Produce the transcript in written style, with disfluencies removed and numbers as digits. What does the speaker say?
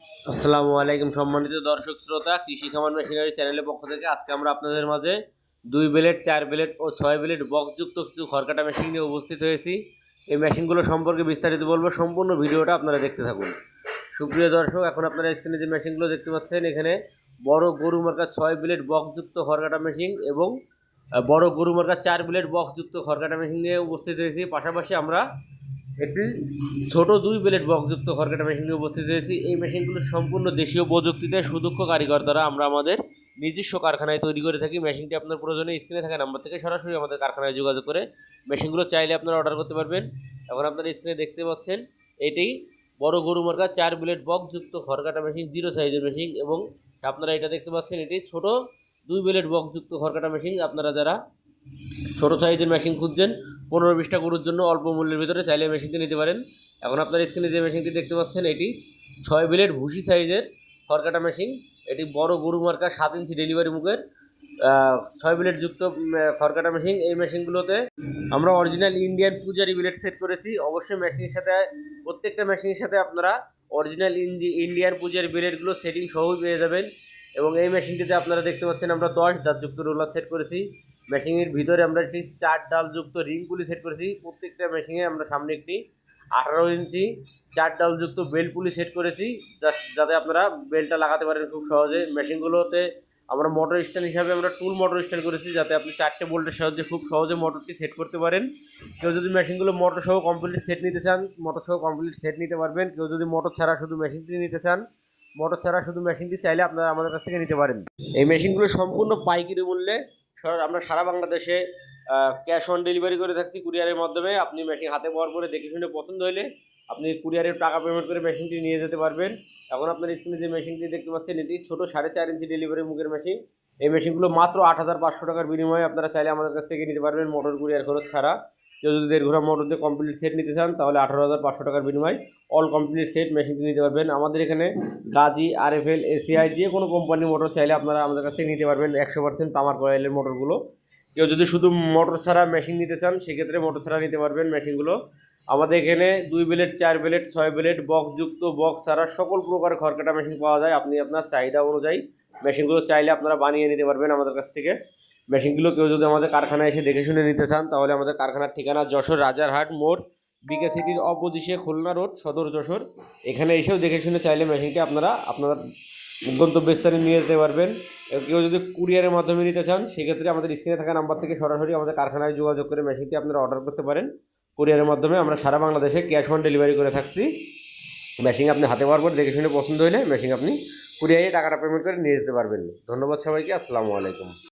আসসালামু আলাইকুম সম্মানিত দর্শক শ্রোতা, কৃষি খামার মেশিনারি চ্যানেলের পক্ষ থেকে আজকে আমরা আপনাদের মাঝে 2 ব্লেড, 4 ব্লেড ও 6 ব্লেড বক্সযুক্ত কিছু খড়কাটা মেশিন নিয়ে উপস্থিত হয়েছি। এই মেশিনগুলো সম্পর্কে বিস্তারিত বলবো, সম্পূর্ণ ভিডিওটা আপনারা দেখতে থাকুন। সুপ্রিয় দর্শক, এখন আপনারা স্ক্রিনে যে মেশিনগুলো দেখতে পাচ্ছেন, এখানে বড় গরু মার্কা 6 ব্লেড বক্সযুক্ত খড়কাটা মেশিন এবং বড় গরু মার্কা 4 ব্লেড বক্সযুক্ত খড়কাটা মেশিন নিয়ে উপস্থিত হয়েছি। পাশাপাশি আমরা একটি ছোট 2 ব্লেড বক্সযুক্ত খড়কাটা মেশিন নিয়ে উপস্থিত হয়েছি। এই মেশিনগুলো সম্পূর্ণ দেশীয় প্রযুক্তিতে সুদক্ষ কারিগর দ্বারা আমরা আমাদের নিজস্ব কারখানায় তৈরি করে থাকি। মেশিনটি আপনার প্রয়োজনে স্ক্রিনে থাকা নাম্বার থেকে সরাসরি আমাদের কারখানায় যোগাযোগ করে মেশিনগুলো চাইলে আপনারা অর্ডার করতে পারবেন। এখন আপনারা স্ক্রিনে দেখতে পাচ্ছেন, এটি বড় গরু মার্কা 4 ব্লেড বক্সযুক্ত খড়কাটা মেশিন, 0 সাইজের মেশিন। এবং আপনারা এটা দেখতে পাচ্ছেন, এটি ছোট 2 ব্লেড বক্সযুক্ত খড়কাটা মেশিন। আপনারা যারা ছোটো সাইজের মেশিন খুঁজছেন 15-20টা গরুর জন্য অল্প মূল্যের ভিতরে, চাইলে মেশিনটি নিতে পারেন। এখন আপনার স্ক্রিনে যে মেশিনটি দেখতে পাচ্ছেন, এটি 6 ব্লেড ভুসি সাইজের খড়কাটা মেশিন। এটি বড় গরু মার্কা 7 ইঞ্চি ডেলিভারি মুখের 6 ব্লেড যুক্ত খড়কাটা মেশিন। এই মেশিনগুলোতে আমরা অরিজিনাল ইন্ডিয়ান পূজারি ব্লেড সেট করেছি। অবশ্যই মেশিনের সাথে, প্রত্যেকটা মেশিনের সাথে আপনারা অরিজিনাল ইন্ডিয়ান পূজারি ব্লেডগুলো সেটিং সহই পেয়ে যাবেন। এবং এই মেশিনটিতে আপনারা দেখতে পাচ্ছেন, আমরা 10 দাঁতযুক্ত রোলার সেট করেছি। মেশিনের ভিতরে আমরা একটি 4 ডালযুক্ত রিং পুলি সেট করেছি। প্রত্যেকটা মেশিনে আমরা সামনে একটি 18 ইঞ্চি 4 ডালযুক্ত বেল্ট পুলি সেট করেছি, যাতে আপনারা বেল্টটা লাগাতে পারেন খুব সহজে। মেশিনগুলোতে আমরা মোটর স্ট্যান্ড হিসাবে আমরা টুল মোটর স্ট্যান্ড করেছি, যাতে আপনি 4টে বোল্টের সাহায্যে খুব সহজে মোটরটি সেট করতে পারেন। কেউ যদি মেশিনগুলো মোটর সহ কমপ্লিট সেট নিতে চান, মোটর সহ কমপ্লিট সেট নিতে পারবেন। কেউ যদি মোটর ছাড়া শুধু মেশিনটি নিতে চান, মোটর ছাড়া শুধু মেশিনটি চাইলে আপনারা আমাদের কাছ থেকে নিতে পারেন। এই মেশিনগুলো সম্পূর্ণ পাইকারি মূল্যে আমরা সারা বাংলাদেশে ক্যাশ অন ডেলিভারি করে থাকছি কুরিয়ারের মাধ্যমে। আপনি মেশিন হাতে পাওয়ার পরে দেখে শুনে পছন্দ হলে আপনি কুরিয়ারের টাকা পেমেন্ট করে মেশিনটি নিয়ে যেতে পারবেন। এখন আপনার স্ক্রিনে যে মেশিনটি দেখতে পাচ্ছেন, এটি ছোটো 4.5 ইঞ্চি ডেলিভারি মুখের মেশিন। এই মেশিনগুলো মাত্র 8,500 টাকার বিনিময়ে আপনারা চাইলে আমাদের কাছ থেকে নিতে পারবেন, মোটর কুরিয়ার খরচ ছাড়া। কেউ যদি 1.5 ঘোড়া মোটর দিয়ে কমপ্লিট সেট নিতে চান, তাহলে 18,500 টাকার বিনিময়ে অল কমপ্লিট সেট মেশিনটি নিতে পারবেন। আমাদের এখানে গাজি, RFL, ACI যে কোনো কোম্পানির মোটর চাইলে আপনারা আমাদের কাছ থেকে নিতে পারবেন। 100% তামার কয়েলের মোটরগুলো। কেউ যদি শুধু মোটর ছাড়া মেশিন নিতে চান, সেক্ষেত্রে মোটর ছাড়া নিতে পারবেন মেশিনগুলো। আমাদের এখানে 2 ব্লেড, 4 ব্লেড, 6 ব্লেড বক্সযুক্ত, বক্স ছাড়া সকল প্রকার খড়কাটা মেশিন পাওয়া যায়। আপনি আপনার চাহিদা অনুযায়ী মেশিনগুলো চাইলে আপনারা বানিয়ে নিতে পারবেন আমাদের কাছ থেকে। মেশিনগুলো কেউ যদি আমাদের কারখানায় এসে দেখে শুনে নিতে চান, তাহলে আমাদের কারখানার ঠিকানা যশোর রাজারহাট মোড়, বিকে সিটির অপোজিশে, খুলনা রোড, সদর যশোর। এখানে এসেও দেখে শুনে চাইলে মেশিনটি আপনারা আপনার গন্তব্যস্থানে নিয়ে যেতে পারবেন। কেউ যদি কুরিয়ারের মাধ্যমে নিতে চান, সেক্ষেত্রে আমাদের স্ক্রিনে থাকা নাম্বার থেকে সরাসরি আমাদের কারখানায় যোগাযোগ করে মেশিনটি আপনারা অর্ডার করতে পারেন। কুরিয়ারের মাধ্যমে আমরা সারা বাংলাদেশে ক্যাশ অন ডেলিভারি করে থাকছি। মেশিন আপনি হাতে পাওয়ার পর দেখে শুনে পছন্দ হলে মেশিন আপনি কুরিয়ারে টাকাটা পেমেন্ট করে নিয়ে যেতে পারবেন। ধন্যবাদ সবাইকে। আসসালামু আলাইকুম।